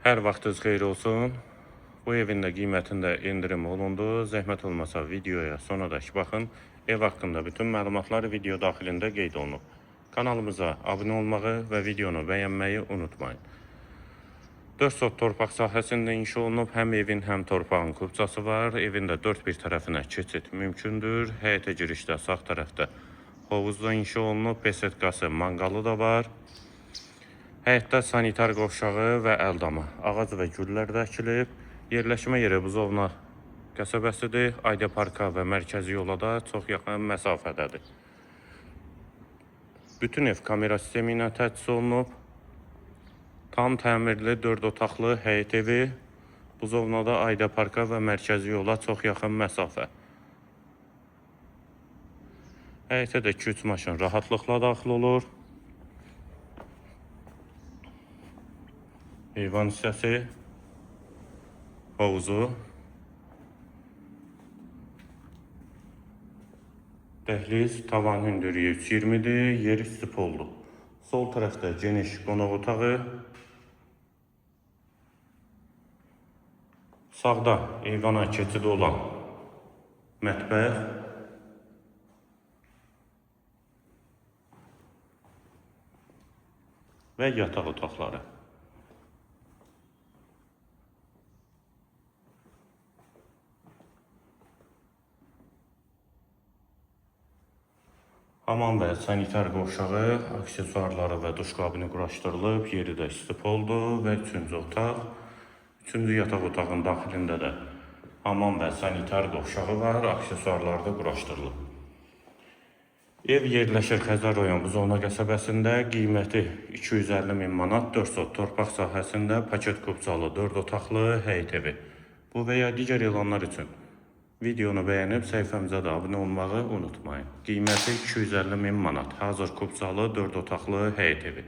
Hər vaxtınız xeyir olsun. Bu evin də qiymətində endirim olundu. Zəhmət olmasa videoya sonradək baxın. Ev haqqında bütün məlumatlar video daxilində qeyd olunub. Kanalımıza abunə olmağı və videonu bəyənməyi unutmayın. 4 sot torpaq sahəsində inşa olunub. Həm evin, həm torpağın kupçası var. Evin də 4 bir tərəfinə keçid mümkündür. Həyətə girişdə sağ tərəfdə hovuzda inşa olunub. Besetkası, manqalı da var. Həyətdə sanitar qovşağı və əldamı, ağac və güllər də əkilib. Yerləşmə yeri Buzovna qəsəbəsidir. Ayda parka və mərkəzi yola da çox yaxın məsafədədir. Bütün ev kamera sistemi ilə təchiz olunub. Tam təmirli 4 otaqlı həyət evi. Buzovnada Ayda parka və mərkəzi yola çox yaxın məsafə. Həyətə də 2-3 maşın rahatlıqla daxil olur. Eyvan hissəsi, havuzu, dəhliz, tavan hündürlüyü 320-dir, yeri stipoldur. Sol tərəfdə geniş qonaq otağı, sağda eyvana keçidi olan mətbəx və yataq otaqları. Hamam və sanitar qovşağı, aksesuarları və duş qabini quraşdırılıb, yeri də stipoldur və 3-cü otaq. 3-cü yataq otağın daxilində də hamam və sanitar qovşağı var, aksesuarları da quraşdırılıb. Ev yerləşir Xəzər rayon Buzovna qəsəbəsində, qiyməti 250 min manat, 4 sot torpaq sahəsində paket kupçalı 4 otaqlı həyət evi. Bu və ya digər elanlar üçün videonu bəyənib səhifəmizə də abunə olmağı unutmayın. Qiyməti 250 min manat, hazır kupçalı 4 otaqlı həyət evi.